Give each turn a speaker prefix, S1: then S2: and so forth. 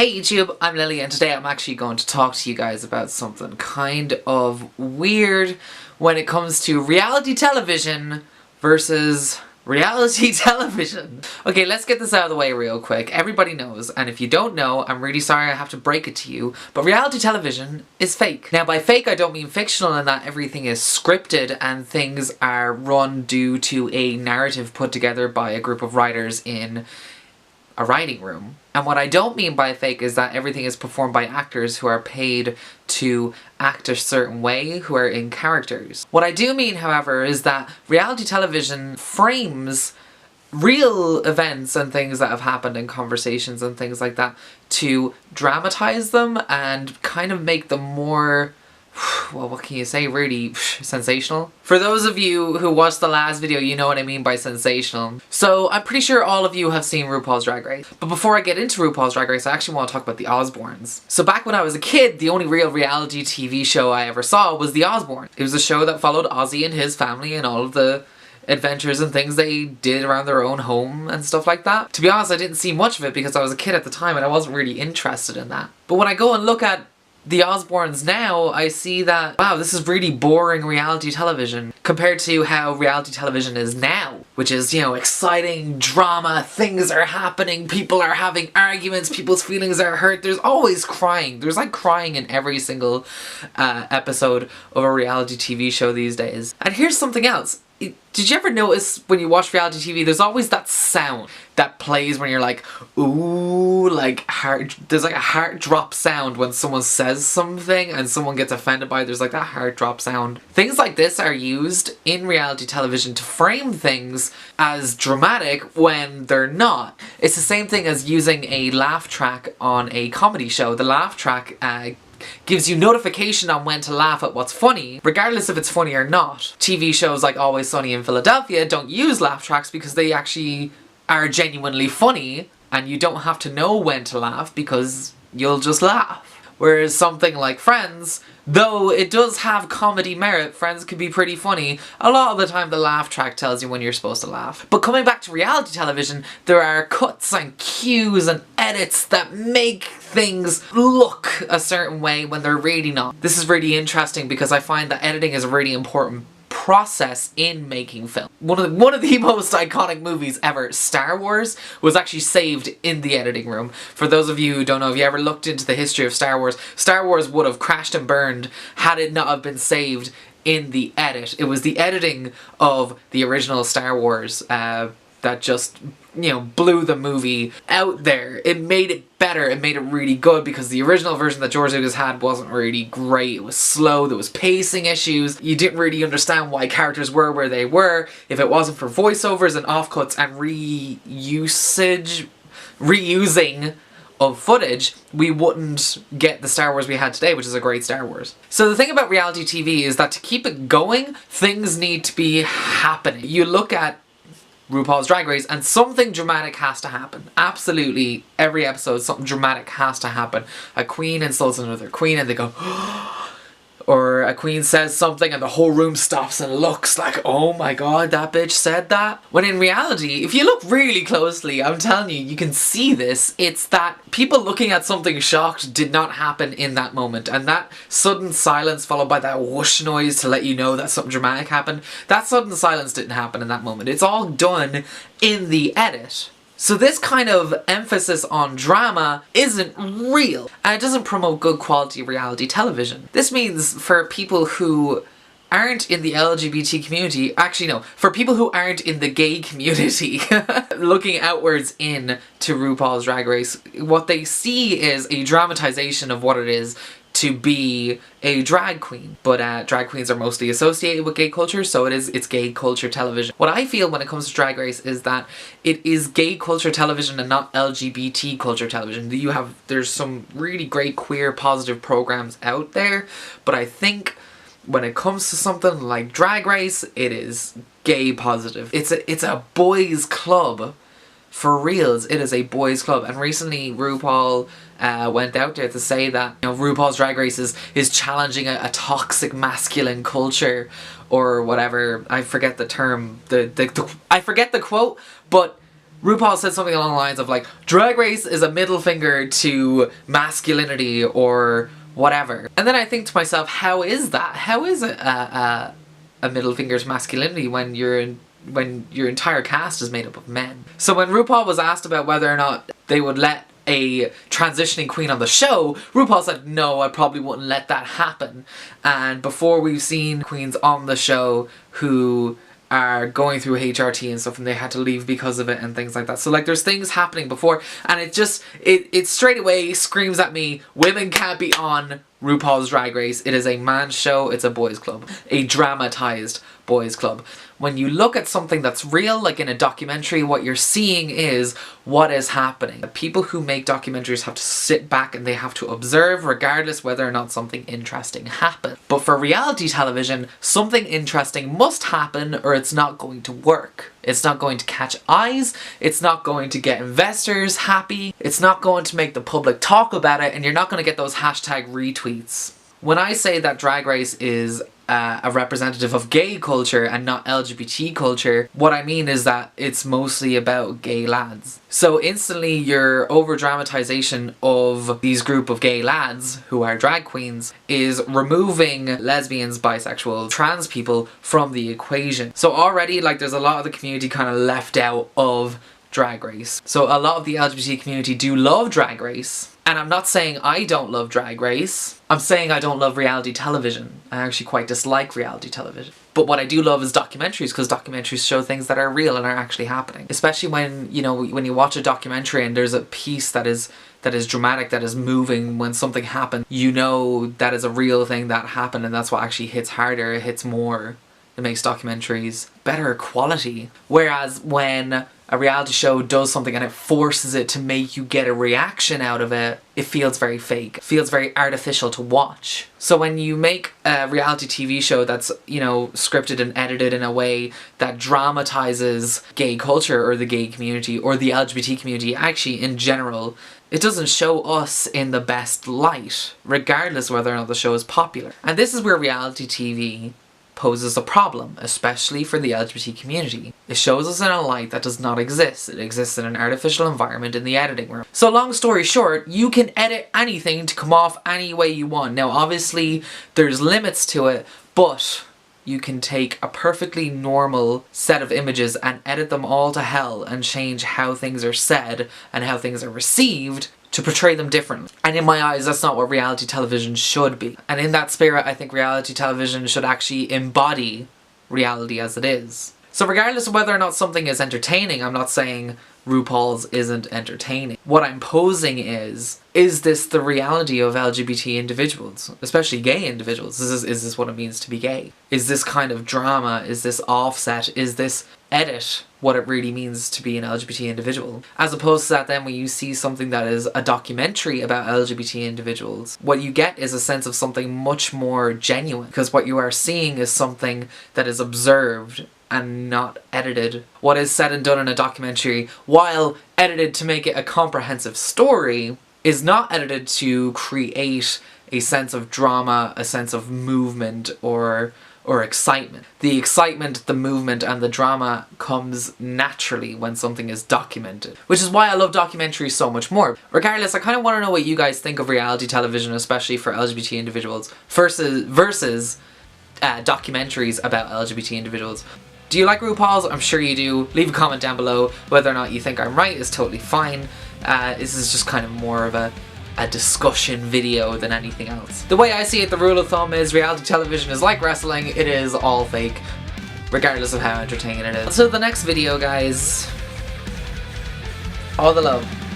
S1: Hey YouTube, I'm Lily and today I'm actually going to talk to you guys about something kind of weird when it comes to reality television versus reality television. Okay, let's get this out of the way real quick. Everybody knows, and if you don't know, I'm really sorry I have to break it to you, but reality television is fake. Now by fake I don't mean fictional in that everything is scripted and things are run due to a narrative put together by a group of writers in a writing room. And what I don't mean by fake is that everything is performed by actors who are paid to act a certain way, who are in characters. What I do mean, however, is that reality television frames real events and things that have happened in conversations and things like that to dramatize them and kind of make them more, well, what can you say, really sensational? For those of you who watched the last video, you know what I mean by sensational. So I'm pretty sure all of you have seen RuPaul's Drag Race. But before I get into RuPaul's Drag Race, I actually want to talk about the Osbournes. So back when I was a kid, the only real reality TV show I ever saw was the Osbournes. It was a show that followed Ozzy and his family and all of the adventures and things they did around their own home and stuff like that. To be honest, I didn't see much of it because I was a kid at the time and I wasn't really interested in that. But when I go and look at the Osbournes now, I see that, wow, this is really boring reality television compared to how reality television is now, which is, you know, exciting drama, things are happening, people are having arguments, people's feelings are hurt, there's always crying. There's like crying in every single episode of a reality TV show these days. And here's something else. Did you ever notice when you watch reality TV, there's always that sound that plays when you're like, ooh, like heart, there's like a heart drop sound when someone says something and someone gets offended by it, there's like that heart drop sound. Things like this are used in reality television to frame things as dramatic when they're not. It's the same thing as using a laugh track on a comedy show. The laugh track gives you notification on when to laugh at what's funny, regardless if it's funny or not. TV shows like Always Sunny in Philadelphia don't use laugh tracks because they actually are genuinely funny and you don't have to know when to laugh because you'll just laugh. Whereas something like Friends, though it does have comedy merit, Friends can be pretty funny, a lot of the time the laugh track tells you when you're supposed to laugh. But coming back to reality television, there are cuts and cues and edits that make things look a certain way when they're really not. This is really interesting because I find that editing is a really important process in making film. One of the most iconic movies ever, Star Wars, was actually saved in the editing room. For those of you who don't know, if you ever looked into the history of Star Wars would have crashed and burned had it not have been saved in the edit. It was the editing of the original Star Wars that just, you know, blew the movie out there. It made it better, it made it really good because the original version that George Lucas had wasn't really great. It was slow, there was pacing issues, you didn't really understand why characters were where they were. If it wasn't for voiceovers and offcuts and reusing of footage, we wouldn't get the Star Wars we had today, which is a great Star Wars. So the thing about reality TV is that to keep it going, things need to be happening. You look at RuPaul's Drag Race and something dramatic has to happen. Absolutely, every episode something dramatic has to happen. A queen insults another queen and they go or a queen says something and the whole room stops and looks like, oh my god, that bitch said that. When in reality, if you look really closely, I'm telling you, you can see this. It's that people looking at something shocked did not happen in that moment, and that sudden silence followed by that whoosh noise to let you know that something dramatic happened, that sudden silence didn't happen in that moment. It's all done in the edit. So this kind of emphasis on drama isn't real, and it doesn't promote good quality reality television. This means for people who aren't in the LGBT community, actually no, for people who aren't in the gay community, looking outwards in to RuPaul's Drag Race, what they see is a dramatization of what it is to be a drag queen. But drag queens are mostly associated with gay culture, so it's gay culture television. What I feel when it comes to Drag Race is that it is gay culture television and not LGBT culture television. There's some really great queer positive programs out there, but I think when it comes to something like Drag Race, it is gay positive. It's a boys club. For reals, it is a boys club. And recently RuPaul went out there to say that, you know, RuPaul's Drag Race is challenging a toxic masculine culture or whatever. I forget the term, I forget the quote, but RuPaul said something along the lines of like, Drag Race is a middle finger to masculinity or whatever. And then I think to myself, how is that? How is it a middle finger to masculinity when your entire cast is made up of men? So when RuPaul was asked about whether or not they would let a transitioning queen on the show, RuPaul said, no, I probably wouldn't let that happen. And before, we've seen queens on the show who are going through HRT and stuff, and they had to leave because of it and things like that. So like, there's things happening before, and it straight away screams at me, women can't be on RuPaul's Drag Race. It is a man's show, it's a boys club. A dramatized boys club. When you look at something that's real, like in a documentary, what you're seeing is what is happening. The people who make documentaries have to sit back and they have to observe regardless whether or not something interesting happens. But for reality television, something interesting must happen or it's not going to work. It's not going to catch eyes, it's not going to get investors happy, it's not going to make the public talk about it, and you're not going to get those hashtag retweets. When I say that Drag Race is a representative of gay culture and not LGBT culture, what I mean is that it's mostly about gay lads. So instantly your over-dramatization of these group of gay lads who are drag queens is removing lesbians, bisexual, trans people from the equation. So already, like, there's a lot of the community kind of left out of Drag Race. So a lot of the LGBT community do love Drag Race. And I'm not saying I don't love Drag Race. I'm saying I don't love reality television. I actually quite dislike reality television. But what I do love is documentaries, because documentaries show things that are real and are actually happening. Especially when, you know, when you watch a documentary and there's a piece that is dramatic, that is moving, when something happens, you know that is a real thing that happened, and that's what actually hits harder, it hits more. It makes documentaries better quality. Whereas when a reality show does something and it forces it to make you get a reaction out of it, it feels very fake. It feels very artificial to watch. So when you make a reality TV show that's, you know, scripted and edited in a way that dramatizes gay culture or the gay community or the LGBT community, actually in general, it doesn't show us in the best light, regardless whether or not the show is popular. And this is where reality TV poses a problem, especially for the LGBT community. It shows us in a light that does not exist. It exists in an artificial environment in the editing room. So long story short, you can edit anything to come off any way you want. Now obviously there's limits to it, but you can take a perfectly normal set of images and edit them all to hell and change how things are said and how things are received to portray them differently. And in my eyes, that's not what reality television should be. And in that spirit, I think reality television should actually embody reality as it is. So regardless of whether or not something is entertaining, I'm not saying RuPaul's isn't entertaining. What I'm posing is this the reality of LGBT individuals? Especially gay individuals. Is this what it means to be gay? Is this kind of drama? Is this offset? Is this edit what it really means to be an LGBT individual? As opposed to that, then when you see something that is a documentary about LGBT individuals, what you get is a sense of something much more genuine, because what you are seeing is something that is observed and not edited. What is said and done in a documentary, while edited to make it a comprehensive story, is not edited to create a sense of drama, a sense of movement, or excitement. The excitement, the movement, and the drama comes naturally when something is documented. Which is why I love documentaries so much more. Regardless, I kind of want to know what you guys think of reality television, especially for LGBT individuals, versus documentaries about LGBT individuals. Do you like RuPaul's? I'm sure you do. Leave a comment down below. Whether or not you think I'm right is totally fine. This is just kind of more of a discussion video than anything else. The way I see it, the rule of thumb is reality television is like wrestling. It is all fake, regardless of how entertaining it is. Until the next video, guys. All the love.